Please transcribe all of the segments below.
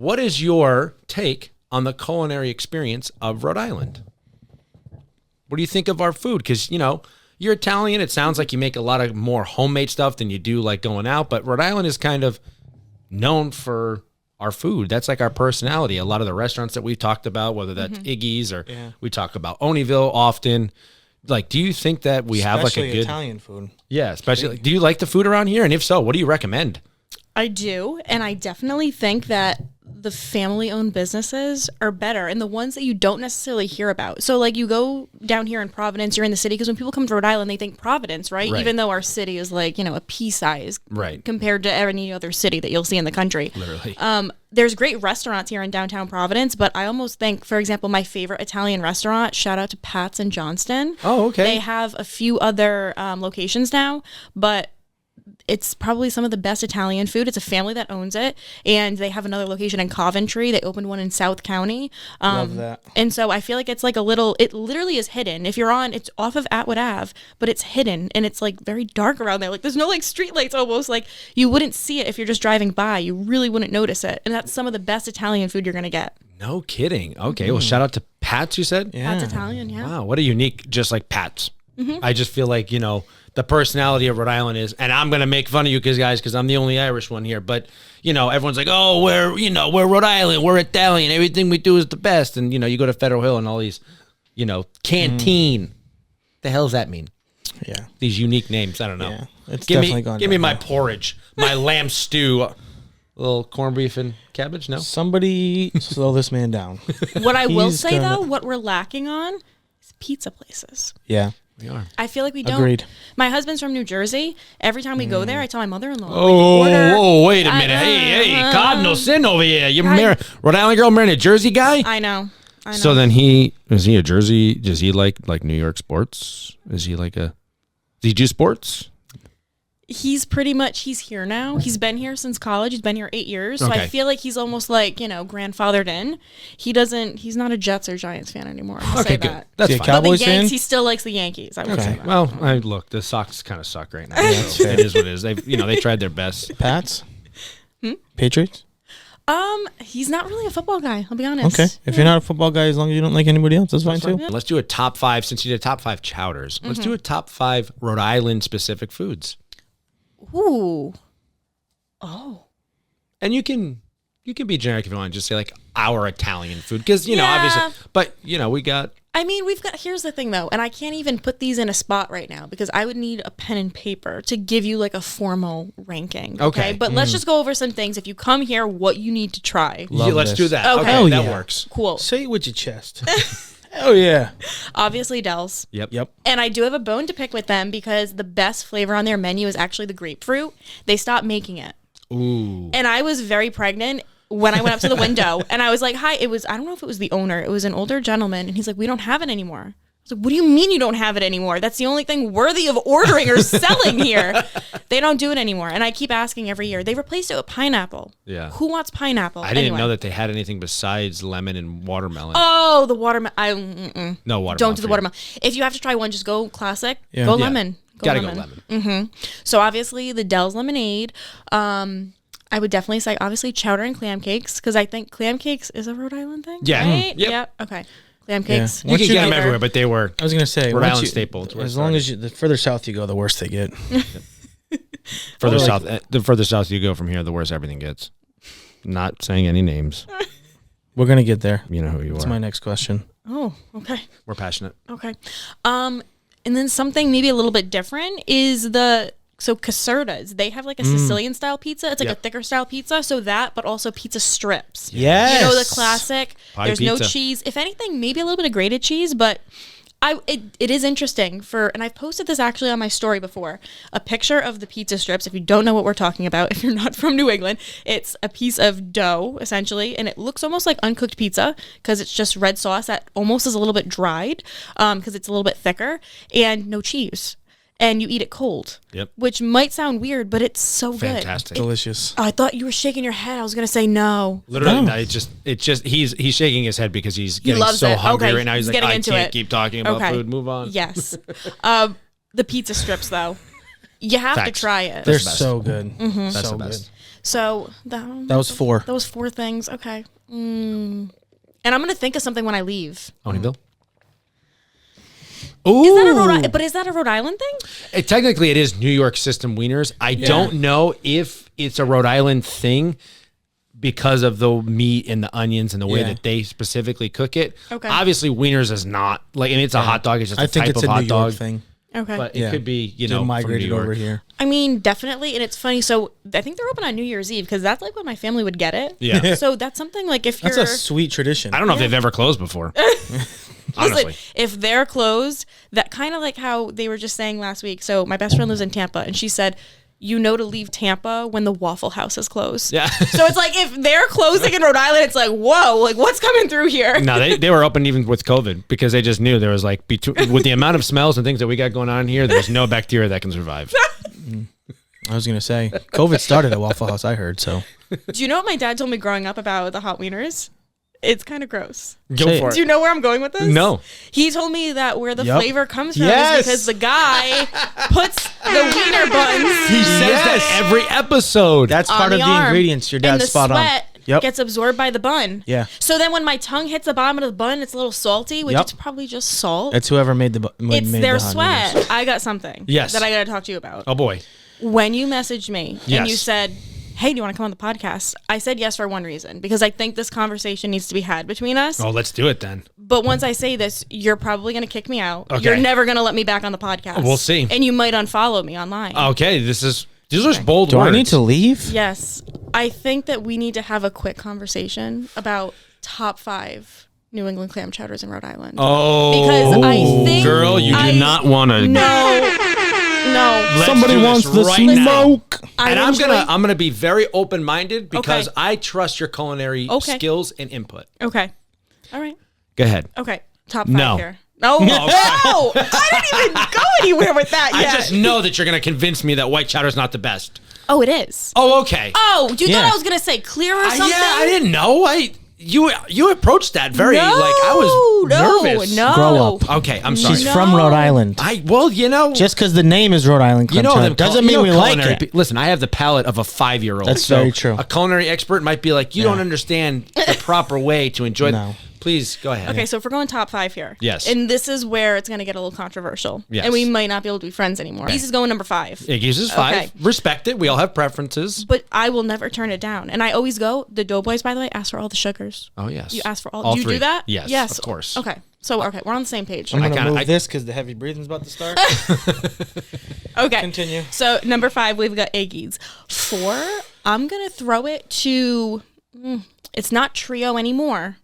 what is your take on the culinary experience of Rhode Island? What do you think of our food? Because, you're Italian. It sounds like you make a lot of more homemade stuff than you do like going out. But Rhode Island is kind of known for our food. That's like our personality. A lot of the restaurants that we've talked about, whether that's Iggy's or we talk about Oneyville often. Like, do you think that we have like a good Italian food? Yeah, especially. Do you like the food around here? And if so, what do you recommend? I do, and I definitely think that the family-owned businesses are better, and the ones that you don't necessarily hear about. So, like, you go down here in Providence, you're in the city, because when people come to Rhode Island, they think Providence, right? Even though our city is like, a pea size compared to any other city that you'll see in the country. Literally. There's great restaurants here in downtown Providence, but I almost think, for example, my favorite Italian restaurant, shout out to Pat's in Johnston. Oh, okay. They have a few other locations now, but it's probably some of the best Italian food. It's a family that owns it, and they have another location in Coventry. They opened one in South County. Love that. And so I feel like it's like it literally is hidden. If you're it's off of Atwood Ave, but it's hidden, and it's like very dark around there. Like there's no like street lights almost. Like you wouldn't see it if you're just driving by. You really wouldn't notice it. And that's some of the best Italian food you're going to get. No kidding. Okay, well, shout out to Pat's, you said? Yeah. Pat's Italian, yeah. Wow, what a unique, just like Pat's. I just feel like, the personality of Rhode Island is, and I'm going to make fun of you guys because I'm the only Irish one here, but, everyone's like, oh, we're Rhode Island, we're Italian, everything we do is the best. And, you go to Federal Hill and all these, canteen. The hell does that mean? Yeah. These unique names, I don't know. Yeah. It's give definitely gone Give me down my now. porridge, my lamb stew, a little corned beef and cabbage, no? Somebody slow this man down. What I will He's say, gonna- though, what we're lacking on is pizza places. Yeah. We are. I feel like we don't. Agreed. My husband's from New Jersey. Every time we go there, I tell my mother-in-law. Oh, wait a minute. Hey, cardinal sin over here. You married Rhode Island girl marrying a Jersey guy? I know. So then is he a Jersey? Does he like New York sports? Is he does he do sports? He's here now. He's been here since college. He's been here 8 years. So Okay. I feel like he's almost like, grandfathered in. He's not a Jets or Giants fan anymore. I'll say good. that. That's Is he a fine. But Cowboys the Yanks, fan? he still likes the Yankees. I would say that. Well, look, the Sox kind of suck right now. So it is what it is. They tried their best. Pats? Patriots? He's not really a football guy, I'll be honest. Okay. If you're not a football guy, as long as you don't like anybody else, that's fine too. Let's do a top 5, since you did top 5 chowders. Let's do a top 5 Rhode Island specific foods. Ooh. Oh. And you can be generic if you want. Just say like our Italian food, because Yeah. obviously. But we got. I mean, here's the thing though, and I can't even put these in a spot right now because I would need a pen and paper to give you like a formal ranking. Okay. But let's just go over some things. If you come here, what you need to try. Love Let's this. do that. Okay. Oh, that yeah. works. Cool. Say it with your chest. Hell yeah. Obviously, Del's. Yep. And I do have a bone to pick with them because the best flavor on their menu is actually the grapefruit. They stopped making it. Ooh. And I was very pregnant when I went up to the window and I was like, hi, I don't know if it was the owner. It was an older gentleman. And he's like, we don't have it anymore. I was like, what do you mean you don't have it anymore? That's the only thing worthy of ordering or selling here. They don't do it anymore. And I keep asking every year. They replaced it with pineapple. Yeah. Who wants pineapple? I didn't know that they had anything besides lemon and watermelon. Oh, the watermelon. No watermelon. Don't do the for you. watermelon. If you have to try one, just go classic. Yeah. Go Yeah. lemon. Gotta go lemon. So obviously the Del's lemonade. I would definitely say obviously chowder and clam cakes because I think clam cakes is a Rhode Island thing. Yeah. Right? Yep. Okay. Clam cakes. You Once can you get them get everywhere, but they were. I was gonna say Rhode once Island you- staple. It's where it As long started. as the further south you go, the worse they get. Further Or like- south, the further south you go from here, the worse everything gets. Not saying any names. We're gonna get there. You know who you That's are. my next question. Oh, okay. We're passionate. Okay. And then something maybe a little bit different is Caserta's. They have like a Sicilian style pizza. It's like a thicker style pizza. So that, but also pizza strips. Yes. You know, the classic. Pie There's no pizza. cheese. If anything, maybe a little bit of grated cheese, but it is interesting and I've posted this actually on my story before, a picture of the pizza strips. If you don't know what we're talking about, if you're not from New England, it's a piece of dough essentially, and it looks almost like uncooked pizza because it's just red sauce that almost is a little bit dried because it's a little bit thicker and no cheese. And you eat it cold. Yep. Which might sound weird, but it's so good. Fantastic. Delicious. Oh, I thought you were shaking your head. I was gonna say no. Literally, Oh. no, it's just he's shaking his head because he's getting loves so it. hungry Okay, right now. He's like, getting I into can't it. keep talking about food. Move on. Yes. The pizza strips, though, you have Facts. to try it. They're the best. so good. That's So the good. best. So that was 4. That was 4 things. Okay. And I'm gonna think of something when I leave. Ponyville. Ooh. Is that a Rhode Island thing? Technically, it is New York system wieners. I don't know if it's a Rhode Island thing because of the meat and the onions and the way that they specifically cook it. Okay. Obviously, wieners is not like, I mean, it's a hot dog. It's just a type of hot New dog York thing. Okay. But it could be, migrated from New York. over here. I mean, definitely, and it's funny. So I think they're open on New Year's Eve because that's like when my family would get it. Yeah. So that's something like if you're. That's a sweet tradition. I don't know if they've ever closed before. Honestly. Listen, if they're closed, that kind of like how they were just saying last week. So my best friend lives in Tampa, and she said, to leave Tampa when the Waffle House is closed. Yeah. So it's like if they're closing in Rhode Island, it's like, whoa, like what's coming through here? No, they were open even with COVID because they just knew there was like, with the amount of smells and things that we got going on here, there's no bacteria that can survive. I was going to say, COVID started at Waffle House, I heard, so. Do you know what my dad told me growing up about the hot wieners? It's kind of gross. Go for it. Do you know where I'm going with this? No. He told me that where the flavor comes from Yes. is because the guy puts the wiener buns He says that every episode. That's on part of the the arm, ingredients. Your and dad's the spot on. sweat Yep. gets absorbed by the bun. Yeah. So then when my tongue hits the bottom of the bun, it's a little salty, which Yep. it's probably just salt. That's whoever made the It's made their the hot sweat. noodles. I got something Yes. that I got to talk to you about. Oh, boy. When you messaged me and Yes. you said, hey, do you want to come on the podcast? I said yes for one reason, because I think this conversation needs to be had between us. Oh, let's do it then. But once I say this, you're probably going to kick me out. Okay. You're never going to let me back on the podcast. We'll see. And you might unfollow me online. Okay, these are bold Do words. I need to leave? Yes. I think that we need to have a quick conversation about top 5 New England clam chowders in Rhode Island. Oh, Because I think... girl, you do not want to. No. Let's Somebody do this wants the right now. smoke. And I'm gonna be very open minded because Okay. I trust your culinary skills and input. Okay. All right. Go ahead. Okay. Top 5 No. here. No. No. I didn't even go anywhere with that yet. I just know that you're gonna convince me that white chowder's not the best. Oh, it is. Oh, okay. Oh, you Yeah. thought I was going to say clear or something? Yeah, I didn't know. You approached that very like I was nervous. No. Grow up. Okay, I'm sorry. She's from Rhode Island. Just because the name is Rhode Island clam chowder them doesn't mean we like culinary it. Listen, I have the palate of a 5-year-old. That's very true. A culinary expert might be like, you don't understand the proper way to enjoy. No. Please go ahead. Okay, so if we're going top 5 here. Yes. And this is where it's going to get a little controversial. Yes. And we might not be able to be friends anymore. This is going number 5. Iggy's is 5. Okay. Respect it. We all have preferences. But I will never turn it down. And I always go, the Doughboys, by the way, ask for all the sugars. Oh yes. You ask for all. All Do you 3. do that? Yes. Yes. Of course. Okay. So, we're on the same page. I'm going to kinda- move this because the heavy breathing's about to start. Okay. Continue. So, number 5, we've got Iggy's. 4, I'm going to throw it to, it's not Trio anymore.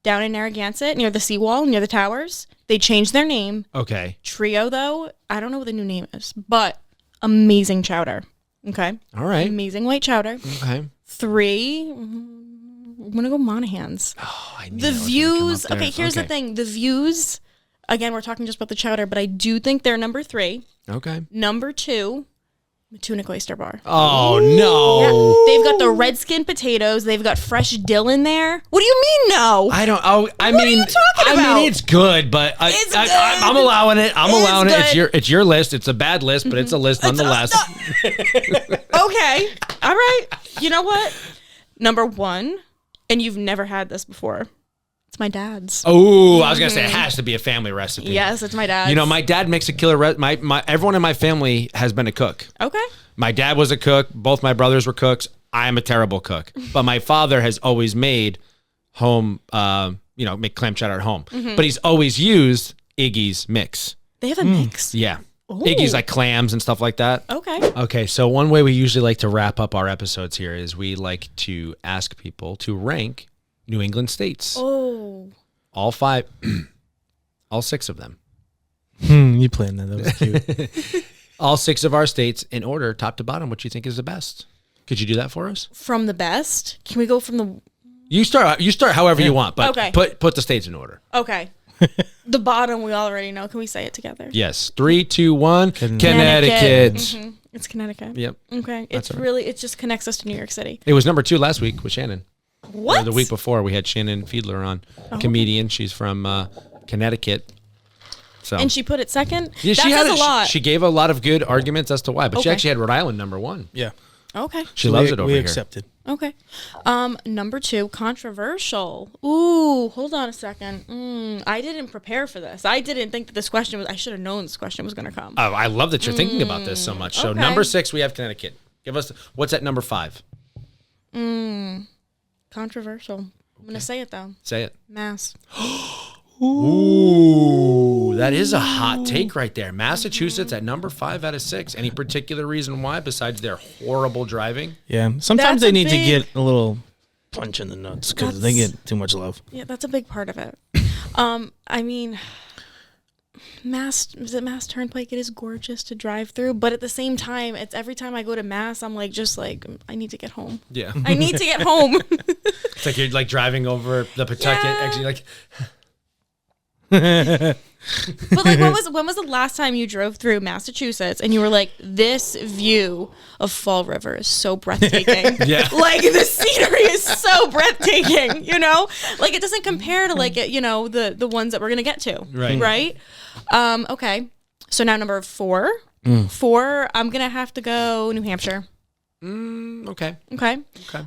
Down in Narragansett, near the seawall, near the towers. They changed their name. Okay. Trio, though, I don't know what the new name is, but amazing chowder. Okay. All right. Amazing white chowder. Okay. 3, I'm going to go Monahan's. Oh, I knew The that was gonna come views. up there. Okay, here's the Okay. thing. The views, again, we're talking just about the chowder, but I do think they're number 3. Okay. Number 2, Matunic Oyster Bar. Oh no. Yeah. They've got the red skin potatoes. They've got fresh dill in there. What do you mean no? I don't. Oh, I What are mean, you talking about? it's good, but It's I'm good. allowing it. I'm It's allowing it. good. It's your list. It's a bad list, but it's a list nonetheless. Okay. All right. You know what? Number 1, and you've never had this before. It's my dad's. Oh, I was gonna say it has to be a family recipe. Yes, it's my dad's. You know, my dad makes a killer. My everyone in my family has been a cook. Okay. My dad was a cook. Both my brothers were cooks. I am a terrible cook, but my father has always made home. Make clam chowder at home, but he's always used Iggy's mix. They have a mix. Yeah, Ooh. Iggy's like clams and stuff like that. Okay. Okay, so one way we usually like to wrap up our episodes here is we like to ask people to rank New England states. Oh. All 5, all 6 of them. You planned that. That was cute. All 6 of our states in order, top to bottom, what you think is the best. Could you do that for us? From the best? Can we go from the... You start however you want, but Okay. put the states in order. Okay. The bottom we already know. Can we say it together? Yes. 3, 2, 1. Connecticut. Connecticut. Mhm. It's Connecticut. Yep. Okay. That's It's all right. really, it just connects us to New York City. It was number 2 last week with Shannon. What? Or the week before we had Shannon Fiedler on, comedian. She's from Connecticut. So And she put it second? yeah, that says a lot. She gave a lot of good arguments as to why, but she Okay. actually had Rhode Island number 1. Yeah. Okay. She loves it over we here. accepted. Okay. Number 2, controversial. Ooh, hold on a second. I didn't prepare for this. I didn't think that this question was. I should have known this question was going to come. Oh, I love that you're thinking about this so much. So Okay. number 6, we have Connecticut. Give us what's at number 5? Controversial. I'm gonna say it though. Say it. Mass. Ooh, that is a hot take right there. Massachusetts at number 5 out of 6. Any particular reason why besides their horrible driving? Yeah. Sometimes That's they a need to big- get a little punch in the nuts because they get too much love. Yeah, that's a big part of it. I mean, Mass Turnpike. It is gorgeous to drive through, but at the same time, it's every time I go to Mass, I'm like, I need to get home. Yeah. I need to get home. It's like you're like driving over the Pawtucket. Yeah. Actually, like But like, when was the last time you drove through Massachusetts and you were like, this view of Fall River is so breathtaking? Yeah. Like the scenery is so breathtaking, you know? Like it doesn't compare to like, the ones that we're going to get to. Right. Right? Okay. So now number 4. 4, I'm going to have to go New Hampshire. okay. Okay.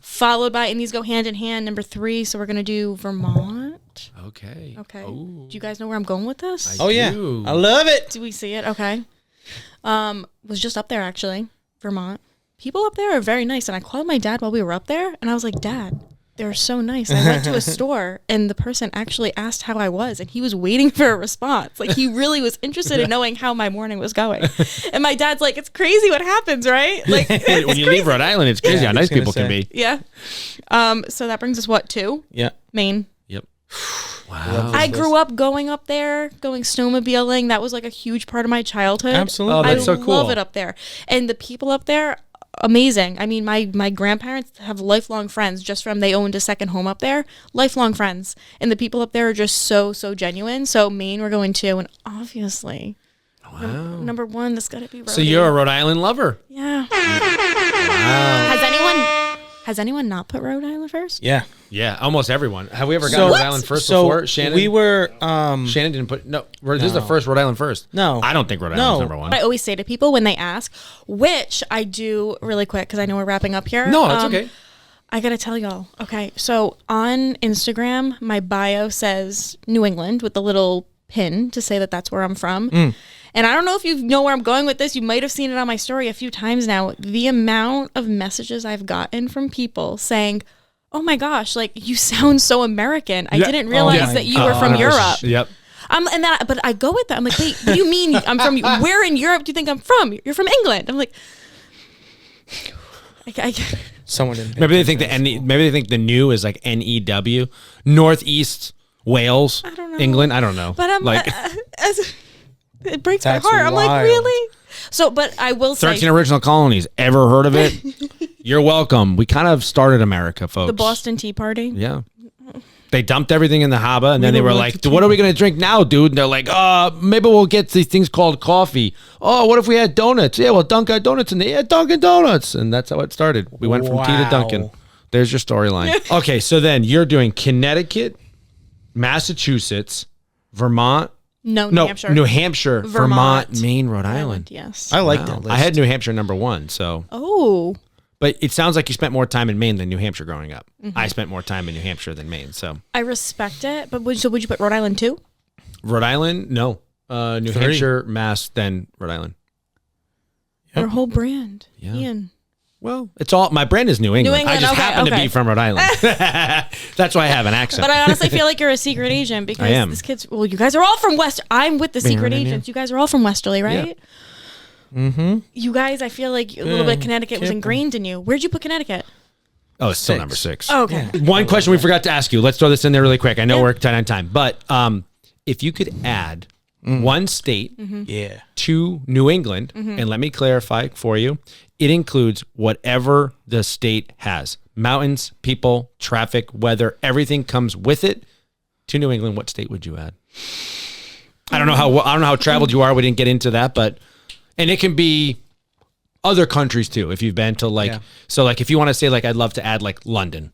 Followed by, and these go hand in hand, number 3. So we're going to do Vermont. Okay. Okay. Ooh. Do you guys know where I'm going with this? Oh yeah, do. I love it. Do we see it? Okay. Was just up there actually, Vermont. People up there are very nice, and I called my dad while we were up there, and I was like, Dad, they're so nice. I went to a store, and the person actually asked how I was, and he was waiting for a response. Like he really was interested in knowing how my morning was going. And my dad's like, it's crazy what happens, right? Like When you leave Rhode Island, it's crazy Yeah, how I nice was gonna people can say. be. Yeah. So that brings us what, 2? Yeah. Maine. Yep. Wow. I grew up going up there, going snowmobiling. That was like a huge part of my childhood. Absolutely. Oh, that's so cool. I love it up there. And the people up there, amazing. I mean, my grandparents have lifelong friends just from they owned a second home up there. Lifelong friends. And the people up there are just so genuine. So Maine, we're going to. And obviously, number 1, that's got to be Rhode. So you're a Rhode Island lover. Yeah. Has anyone not put Rhode Island first? Yeah. Yeah, almost everyone. Have we ever gotten Rhode Island first before? Shannon? We were. Shannon didn't put. No, this is the first Rhode Island first. No. I don't think Rhode Island's number 1. What I always say to people when they ask, which I do really quick because I know we're wrapping up here. No, that's okay. I gotta tell y'all. Okay, so on Instagram, my bio says New England with the little pin to say that that's where I'm from. And I don't know if you know where I'm going with this. You might have seen it on my story a few times now. The amount of messages I've gotten from people saying, "Oh my gosh, like you sound so American. I didn't realize that you were from 100%. Europe." Yep. But I go with that. I'm like, wait, what do you mean I'm from? Where in Europe do you think I'm from? You're from England. I'm like, Someone didn't. Maybe they think maybe they think the new is like NEW, Northeast Wales, I don't know. England. I don't know. But I'm like it breaks my That's heart. I'm like, wild. really? So, but I will say 13 original colonies. Ever heard of it? You're welcome. We kind of started America, folks. the Boston Tea Party. Yeah. They dumped everything in the harbor, and then they don't were like like, the what are we going to drink now, dude? And they're like, maybe we'll get these things called coffee. Oh, what if we had donuts? Yeah, we'll dunk our donuts in there. Yeah, Dunkin' Donuts. And that's how it started. We went from tea to Dunkin'. There's your storyline. Okay, so then you're doing Connecticut, Massachusetts, Vermont. No, No, New Hampshire. New Hampshire, Vermont, Maine, Rhode Island. Yes. I like Wow. that list. I had New Hampshire number 1, so. Oh. But it sounds like you spent more time in Maine than New Hampshire growing up. I spent more time in New Hampshire than Maine, so. I respect it, but would you put Rhode Island too? Rhode Island, no. New 3. Hampshire, Mass, then Rhode Island. Your whole brand, Yeah. Ian. Well, it's all my brand is New England. I England, just okay, happen to okay. be from Rhode Island. That's why I have an accent. But I honestly feel like you're a secret agent because I am. this kid's. Well, you guys are all from West. I'm with the secret agents. You guys are all from Westerly, right? Mm-hmm. You guys, I feel like a little bit of Connecticut was ingrained in you. Where'd you put Connecticut? Oh, it's still 6. number 6. Oh, okay. One question we forgot to ask you. Let's throw this in there really quick. I know we're tight on time, but if you could add one state Yeah. to New England, and let me clarify for you, it includes whatever the state has. Mountains, people, traffic, weather, everything comes with it. To New England, what state would you add? I don't know how traveled you are. We didn't get into that, and it can be other countries too. If you've been to so if you want to say I'd love to add London.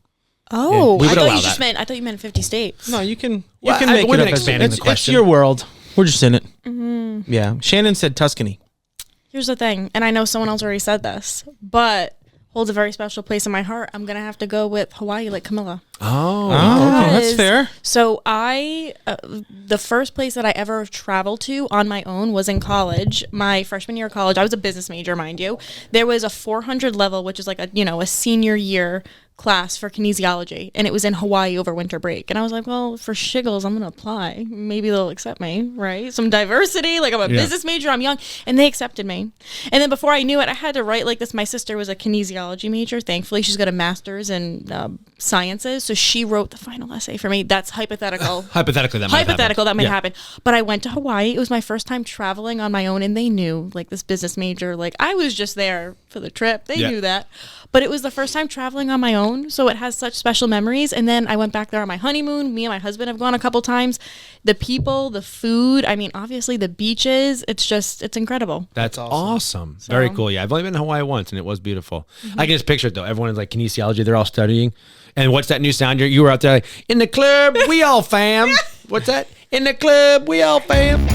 Oh, we would I thought allow you that. just meant. I thought you meant 50 states. No, you can. Well, You can I- make we've it been up as expanding the it's question. your world. We're just in it. Yeah. Shannon said Tuscany. Here's the thing, and I know someone else already said this, but holds a very special place in my heart, I'm going to have to go with Hawaii, like Camilla. Oh, okay, that's fair. So the first place that I ever traveled to on my own was in college. My freshman year of college, I was a business major, mind you. There was a 400 level, which is like a senior year class for kinesiology, and it was in Hawaii over winter break. And I was like, well, for shiggles, I'm gonna apply. Maybe they'll accept me, right? Some diversity, like I'm a business major, I'm young, and they accepted me. And then before I knew it, I had to write like this. My sister was a kinesiology major. Thankfully, she's got a master's in sciences, so she wrote the final essay for me. That's hypothetical. Hypothetically, that might happen. But I went to Hawaii. It was my first time traveling on my own, and they knew, like, this business major, like, I was just there for the trip. They knew that. But it was the first time traveling on my own, so it has such special memories. And then I went back there on my honeymoon. Me and my husband have gone a couple times. The people, the food, I mean, obviously the beaches, it's incredible. That's awesome. Very cool. Yeah, I've only been to Hawaii once, and it was beautiful. I can just picture it, though. Everyone is like kinesiology. They're all studying. And what's that new sound? You were out there like, in the club, we all fam. What's that? In the club, we all fam.